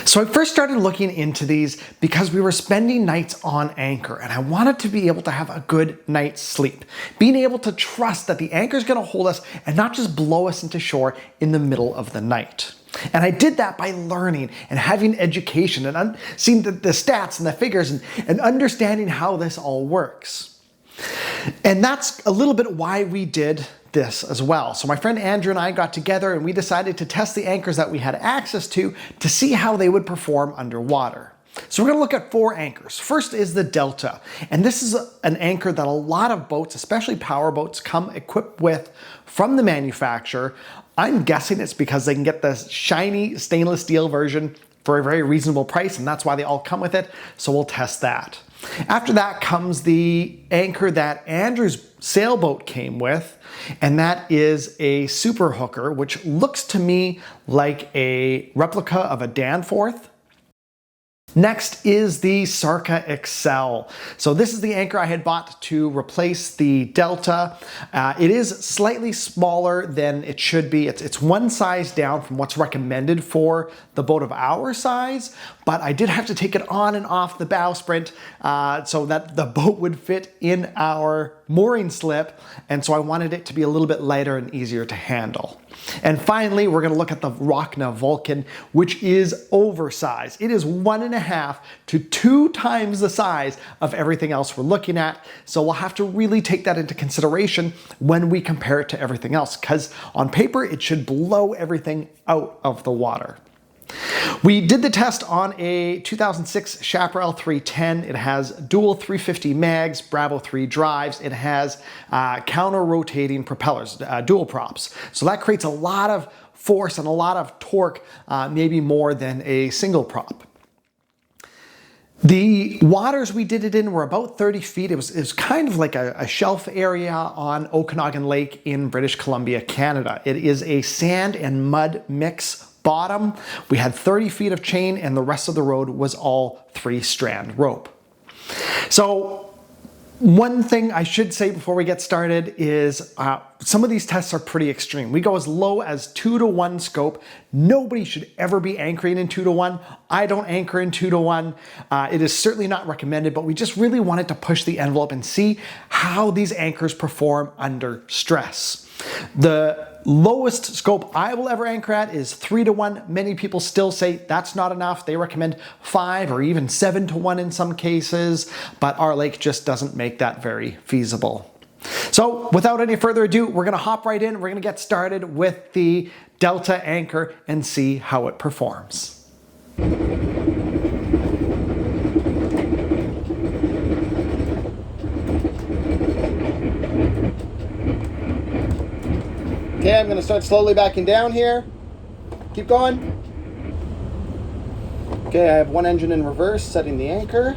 So I first started looking into these because we were spending nights on anchor and I wanted to be able to have a good night's sleep. Being able to trust that the anchor is going to hold us and not just blow us into shore in the middle of the night. And I did that by learning and having education and seeing the stats and the figures and understanding how this all works. And that's a little bit why we did this as well. So my friend Andrew and I got together and we decided to test the anchors that we had access to see how they would perform underwater. So we're going to look at 4 anchors. First is the Delta. And this is an anchor that a lot of boats, especially power boats, come equipped with from the manufacturer. I'm guessing it's because they can get the shiny stainless steel version for a very reasonable price, and that's why they all come with it. So we'll test that. After that comes the anchor that Andrew's sailboat came with, and that is a super hooker, which looks to me like a replica of a Danforth. Next is the Sarca Excel. So this is the anchor I had bought to replace the Delta. It is slightly smaller than it should be. It's one size down from what's recommended for the boat of our size, but I did have to take it on and off the bowsprit so that the boat would fit in our mooring slip, and so I wanted it to be a little bit lighter and easier to handle. And finally, we're going to look at the Rocna Vulcan, which is oversized. It is 1.5 to 2 times the size of everything else we're looking at. So we'll have to really take that into consideration when we compare it to everything else, because on paper, it should blow everything out of the water. We did the test on a 2006 Chaparral 310. It has dual 350 mags, Bravo 3 drives. It has counter-rotating propellers, dual props. So that creates a lot of force and a lot of torque, maybe more than a single prop. The waters we did it in were about 30 feet. It was kind of like a shelf area on Okanagan Lake in British Columbia, Canada. It is a sand and mud mix bottom. We had 30 feet of chain and the rest of the road was all 3-strand rope. So one thing I should say before we get started is some of these tests are pretty extreme. We go as low as 2-to-1 scope. Nobody should ever be anchoring in 2-to-1. I don't anchor in 2-to-1. It is certainly not recommended, but we just really wanted to push the envelope and see how these anchors perform under stress. The lowest scope I will ever anchor at is 3-to-1. Many people still say that's not enough. They recommend 5 or even 7-to-1 in some cases, but our lake just doesn't make that very feasible. So without any further ado, we're going to hop right in. We're going to get started with the Delta anchor and see how it performs. Okay, I'm going to start slowly backing down here. Keep going. Okay, I have one engine in reverse, setting the anchor.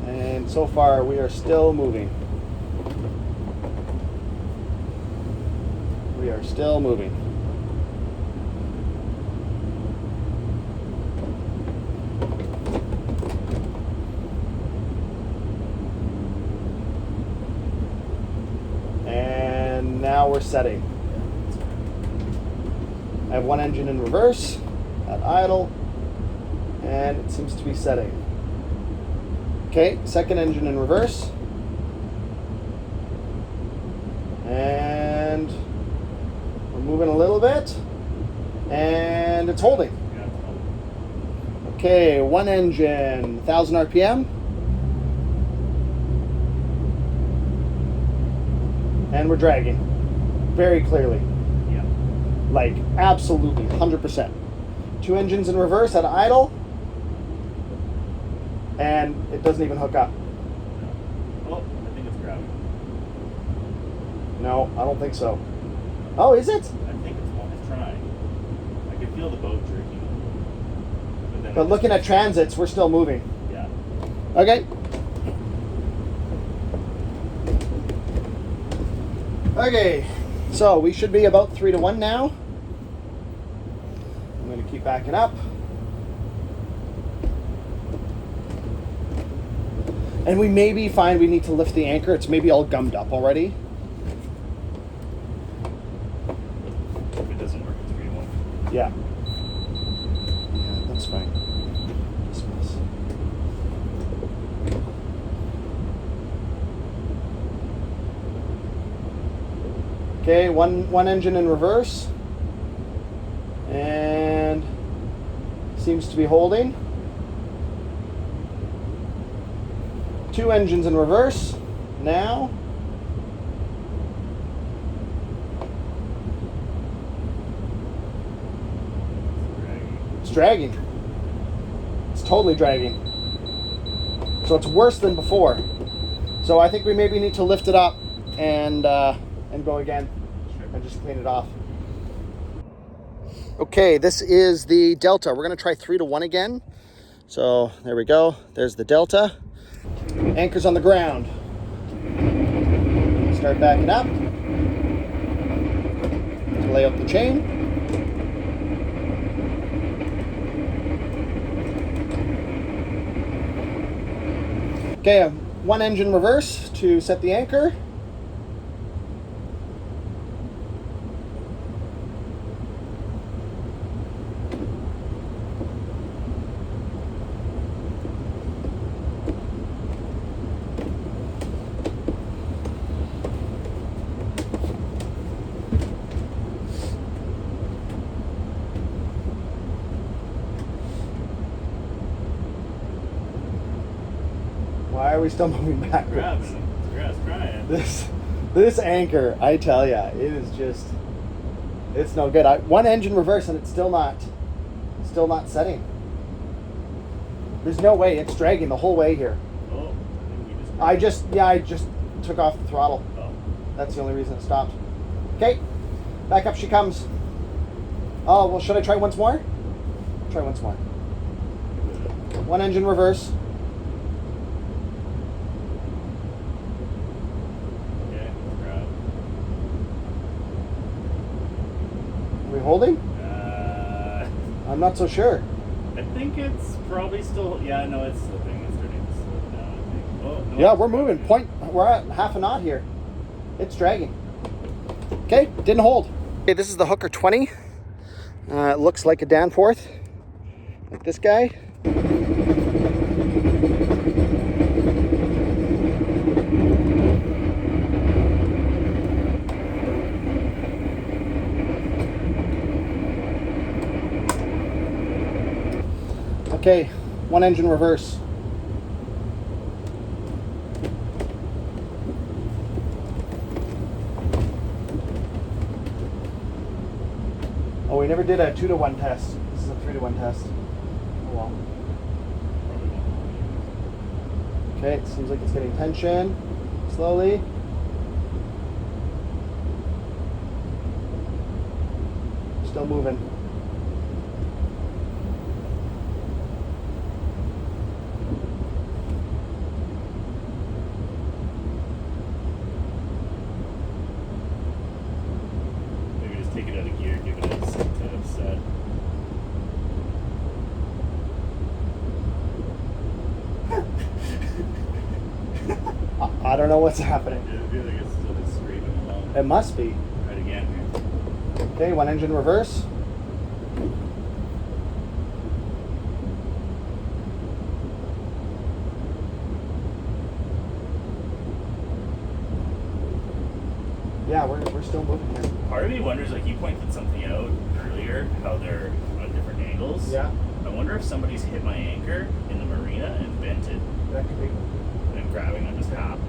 And so far, we are still moving. We are still moving. Now we're setting. I have one engine in reverse at idle, and it seems to be setting. Okay, second engine in reverse, and we're moving a little bit, and it's holding. Okay, one engine, 1,000 RPM. And we're dragging very clearly. Yeah. Like absolutely 100%. 2 engines in reverse at idle, and it doesn't even hook up. Oh, I think it's gravity. No, I don't think so. Oh, is it? I think it's trying. I can feel the boat jerking. But looking at transits, we're still moving. Yeah. Okay. Okay, so we should be about 3-to-1 now. I'm going to keep backing up. And we maybe find we need to lift the anchor. It's maybe all gummed up already. If it doesn't work, it's 3-to-1. Yeah. Yeah, that's fine. Dismiss. Okay, one engine in reverse. And seems to be holding. 2 engines in reverse. Now. It's dragging. It's totally dragging. So it's worse than before. So I think we maybe need to lift it up and go again and just clean it off. Okay, this is the Delta. We're gonna try 3 to 1 again. So there we go. There's the Delta. Anchor's on the ground. Start backing up. Lay out the chain. Okay, 1 engine reverse to set the anchor. Why are we still moving backwards? Trying. This anchor, I tell ya, it is just, it's no good. 1 engine reverse and it's still not setting. There's no way. It's dragging the whole way here. Oh, I just took off the throttle. Oh. That's the only reason it stopped. Okay, back up she comes. Oh, well, should I try once more? Try once more. 1 engine reverse. Okay, grab. Are we holding? I'm not so sure. I think it's probably still. Yeah, no, it's slipping. It's starting to slip now, I think. Oh, no, Yeah, we're moving. We're at half a knot here. It's dragging. Okay, didn't hold. Okay, this is the Hooker 20. It looks like a Danforth, like this guy. Okay, 1 engine reverse. Oh, we never did a 2 to 1 test. This is a 3 to 1 test. Oh well. Okay, it seems like it's getting tension slowly. Still moving. Maybe just take it out of gear, give it a set. I don't know what's happening. I feel like it's still just scraping along. It must be. Try it again here. Okay, 1 engine reverse. Yeah, we're still moving here. Part of me wonders, like you pointed something out earlier, how they're on different angles. Yeah, I wonder if somebody's hit my anchor in the marina and bent it, that could be. and I'm grabbing on this top.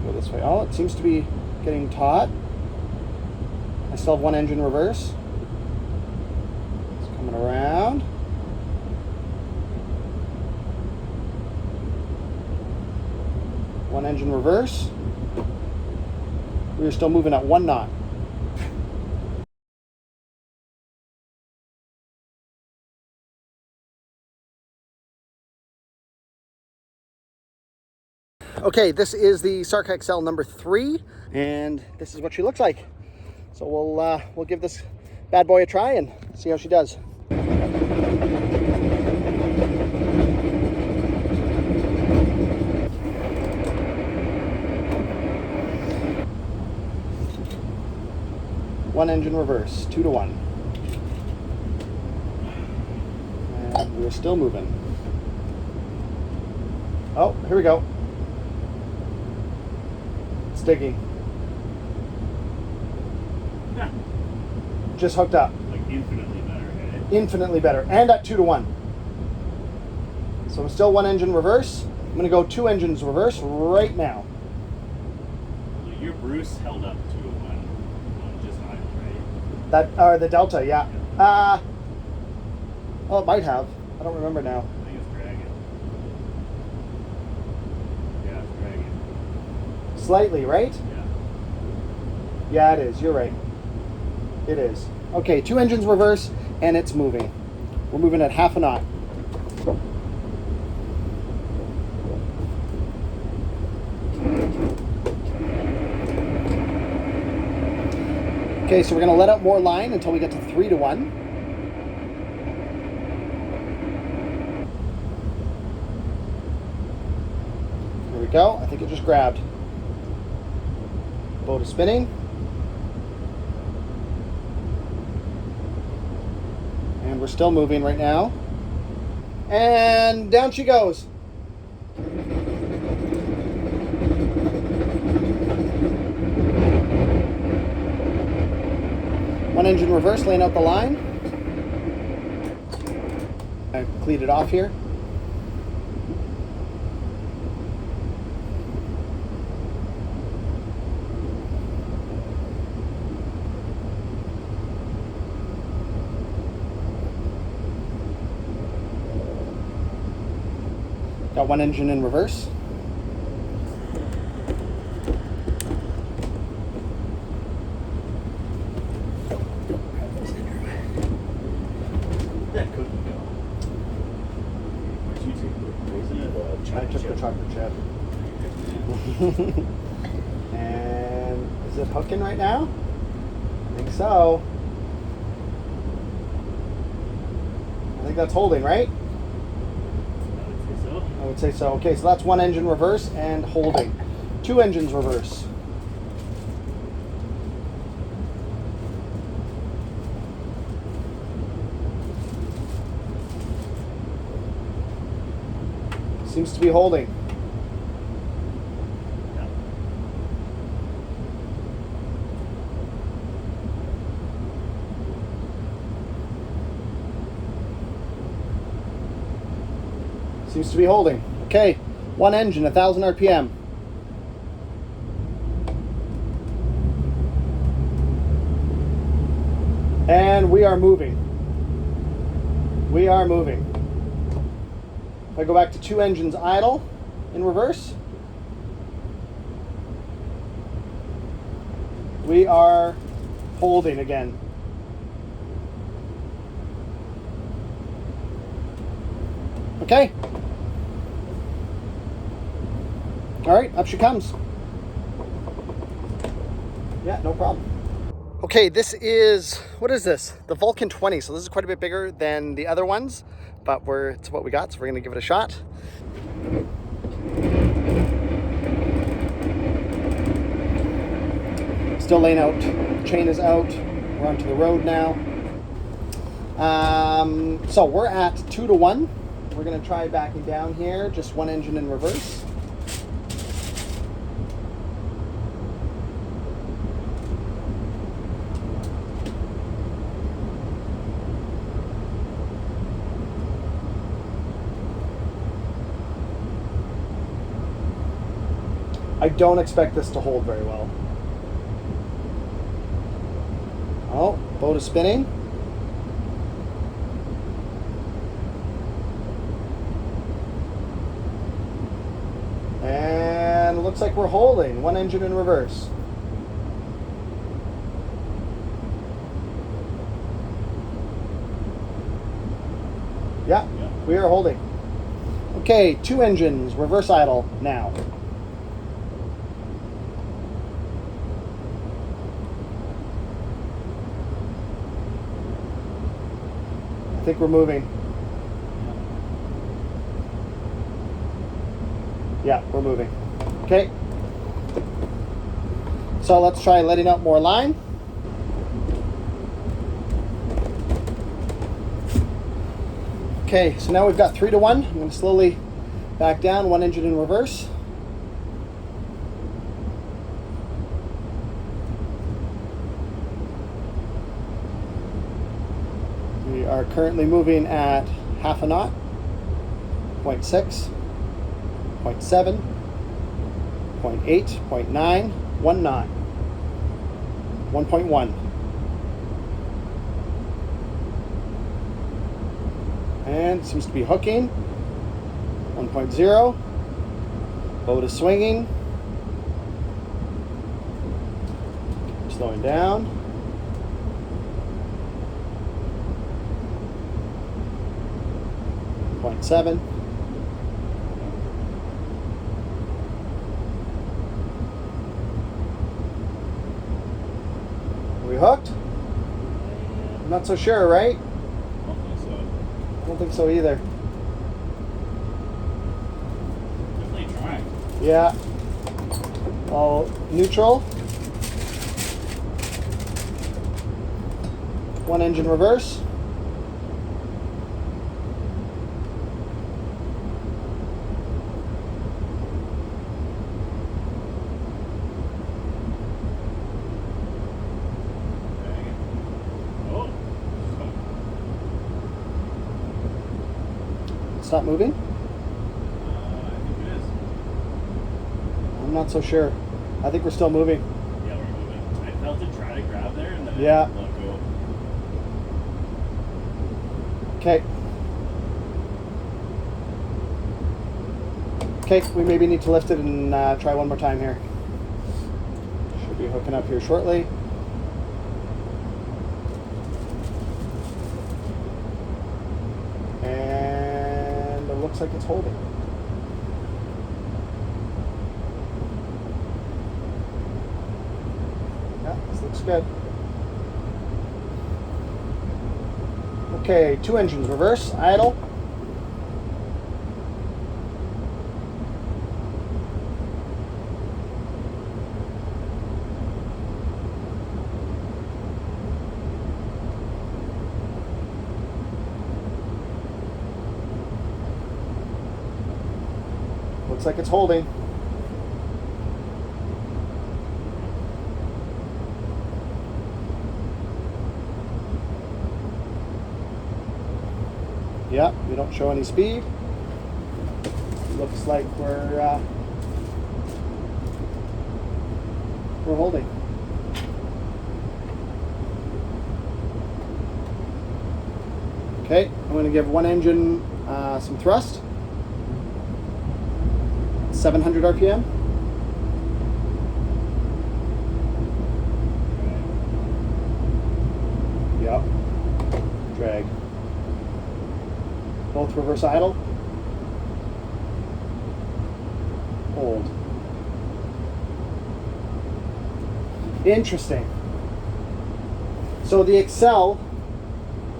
Go this way. Oh, it seems to be getting taut. I still have 1 engine reverse. It's coming around. One engine reverse. We are still moving at 1 knot. Okay, this is the Sarca Excel number 3, and this is what she looks like. So we'll give this bad boy a try and see how she does. One engine reverse, 2 to 1. we're still moving. Oh, here we go. It's digging. Yeah. Just hooked up. Like infinitely better, eh? Infinitely better. And at 2 to 1. So I'm still 1 engine reverse. I'm going to go 2 engines reverse right now. Well, your Bruce held up 2 to 1 on just idle, right? That the Delta, yeah. Oh, it might have. I don't remember now. I think it's dragging. Yeah, it's dragging. Slightly, right? Yeah. Yeah, it is. You're right. It is. Okay, 2 engines reverse, and it's moving. We're moving at half a knot. Okay, so we're going to let out more line until we get to 3 to 1. Here we go. I think it just grabbed. Boat is spinning. And we're still moving right now. And down she goes. One engine reverse, laying out the line. I cleat it off here. Got 1 engine in reverse. That cookie go. Where'd you take I took the chocolate chip. And is it hooking right now? I think so. I think that's holding, right? I would say so. Okay, so that's 1 engine reverse and holding. 2 engines reverse. Seems to be holding. Yeah. Seems to be holding. Okay, 1 engine, 1,000 RPM. And we are moving. We are moving. If I go back to 2 engines idle in reverse, we are holding again. Okay. All right, up she comes. Yeah, no problem. Okay, this is, what is this? The Vulcan 20. So this is quite a bit bigger than the other ones, but it's what we got, so we're gonna give it a shot. Still laying out, chain is out. We're onto the road now. So we're at 2 to 1. We're gonna try backing down here, just 1 engine in reverse. I don't expect this to hold very well. Oh, boat is spinning. And it looks like we're holding. 1 engine in reverse. Yeah, we are holding. Okay, 2 engines, reverse idle now. I think we're moving. Yeah, we're moving. Okay. So let's try letting out more line. Okay, so now we've got 3 to 1. I'm going to slowly back down, 1 engine in reverse. We are currently moving at half a knot, 0.6, 0.7, 0.8, 0.9, 1 knot, 1.1. And seems to be hooking. 1.0. Boat is swinging. Slowing down. Point 7. Are we hooked? I'm not so sure, right? I don't think so either. Definitely trying. Yeah. All neutral. 1 engine reverse. Oh. Stop moving. I think it is. I'm not so sure. I think we're still moving. Yeah, we're moving. I felt it try to grab there and then Yeah. it let go. Okay. Okay, we maybe need to lift it and try one more time here. Should be hooking up here shortly. And it looks like it's holding. Yeah, this looks good. Okay, 2 engines reverse, idle. Looks like it's holding. Yep, we don't show any speed. Looks like we're holding. Okay, I'm going to give 1 engine some thrust. 700 RPM. Yep. Drag. Both reverse idle. Hold. Interesting. So the Excel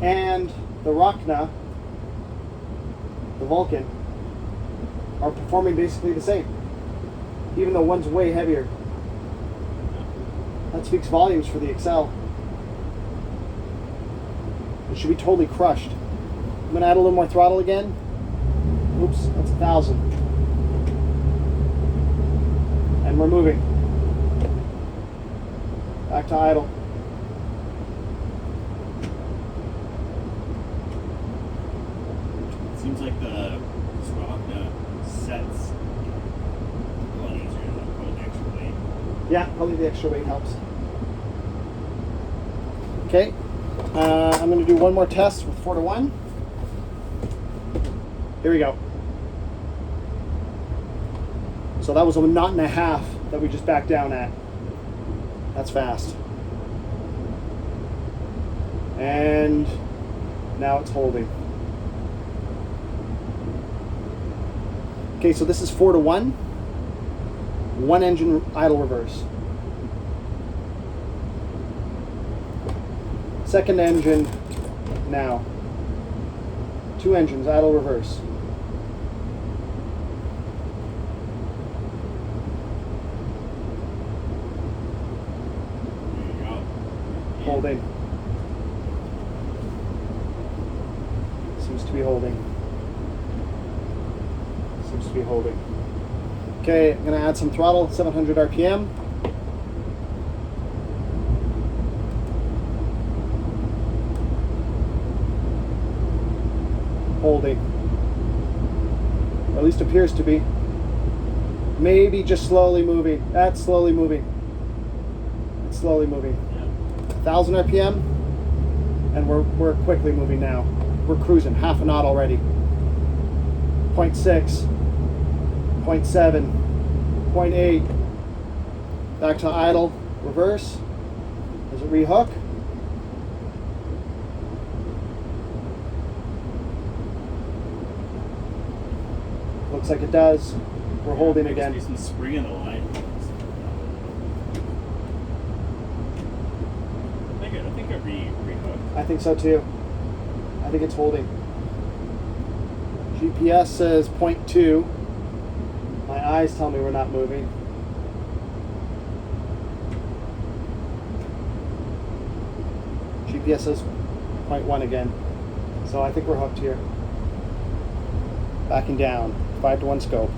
and the Rocna, the Vulcan, are performing basically the same, even though one's way heavier. That speaks volumes for the Excel. It should be totally crushed. I'm gonna add a little more throttle again. Oops, that's 1,000. And we're moving. Back to idle. It seems like the Rocna sets a lot easier than putting extra weight. Yeah, probably the extra weight helps. Okay, I'm gonna do one more test with 4 to 1. Here we go. So that was a 1.5 knots that we just backed down at. That's fast. And now it's holding. Okay, so this is 4 to 1. 1 engine idle reverse. Second engine now. 2 engines idle reverse. There you go. Holding. Seems to be holding. Seems to be holding. Okay, I'm going to add some throttle, 700 RPM. Holding. Or at least appears to be. Maybe just slowly moving. That's slowly moving. It's slowly moving. 1,000 RPM, and we're quickly moving now. We're cruising half a knot already. 0.6, 0.7, 0.8. Back to idle, reverse. Does it rehook? Looks like it does. We're holding again. Some spring in the line. I think I rehooked. I think so too. I think it's holding. GPS says 0.2. My eyes tell me we're not moving. GPS says 0.1 again. So I think we're hooked here. Backing down. 5-to-1 scope.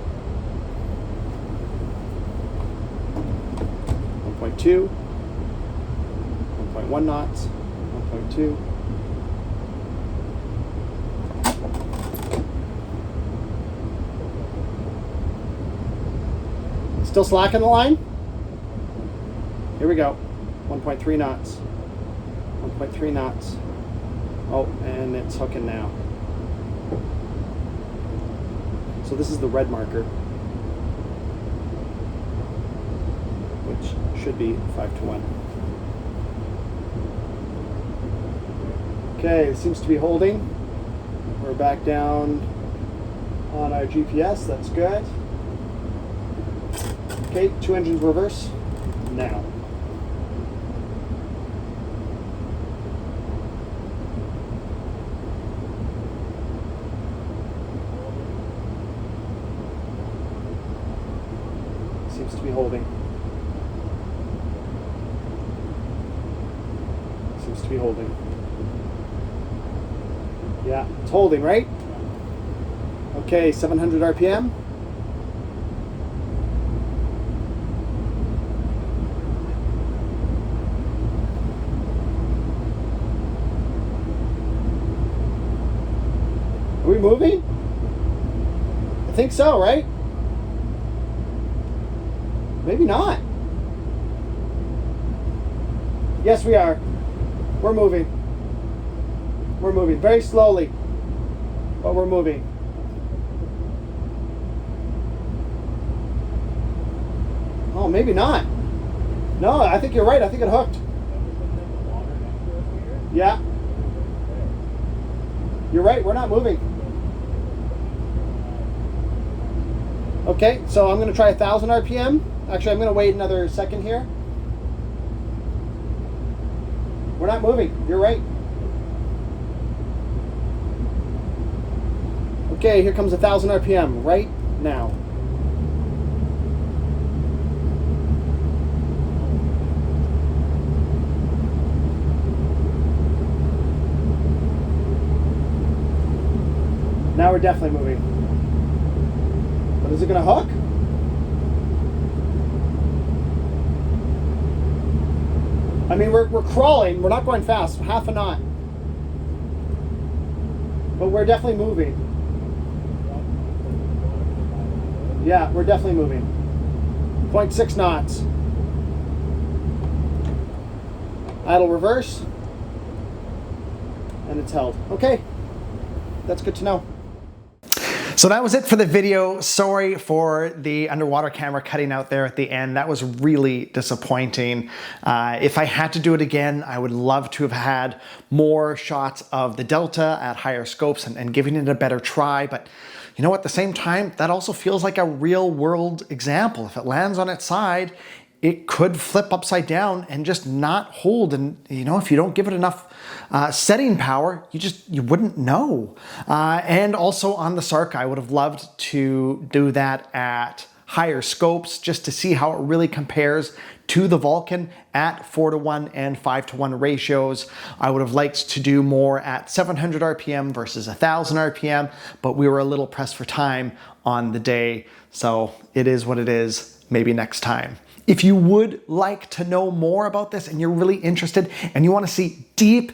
1.2. 1.1 knots. 1.2. Still slacking the line? Here we go. 1.3 knots. 1.3 knots. Oh, and it's hooking now. So this is the red marker, which should be 5-to-1. Okay, it seems to be holding. We're back down on our GPS, that's good. Okay, 2 engines reverse, now. Seems to be holding. Seems to be holding. Yeah, it's holding, right? Okay, 700 RPM. Are we moving? I think so, right? Maybe not. Yes, we are. We're moving. We're moving very slowly, but we're moving. Oh, maybe not. No, I think you're right. I think it hooked. Yeah. You're right. We're not moving. Okay, so I'm going to try 1,000 RPM. Actually, I'm going to wait another second here. We're not moving. You're right. Okay, here comes 1,000 RPM right now. Now we're definitely moving. But is it going to hook? I mean, we're crawling. We're not going fast. Half a knot. But we're definitely moving. Yeah, we're definitely moving. 0.6 knots. Idle reverse. And it's held. Okay. That's good to know. So that was it for the video. Sorry for the underwater camera cutting out there at the end. That was really disappointing. If I had to do it again, I would love to have had more shots of the Delta at higher scopes and giving it a better try. But you know, at the same time, that also feels like a real world example. If it lands on its side, it could flip upside down and just not hold. And you know, if you don't give it enough setting power, you wouldn't know. And also on the Sarca, I would have loved to do that at higher scopes just to see how it really compares to the Vulcan at 4:1 and 5:1 ratios. I would have liked to do more at 700 RPM versus 1000 RPM, but we were a little pressed for time on the day. So it is what it is, maybe next time. If you would like to know more about this and you're really interested and you want to see deep,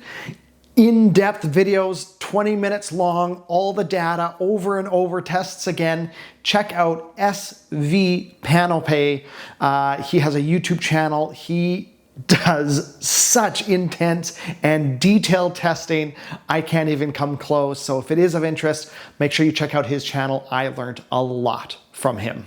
in-depth videos, 20 minutes long, all the data over and over, tests again, check out SV Panope. He has a YouTube channel. He does such intense and detailed testing. I can't even come close. So if it is of interest, make sure you check out his channel. I learned a lot from him.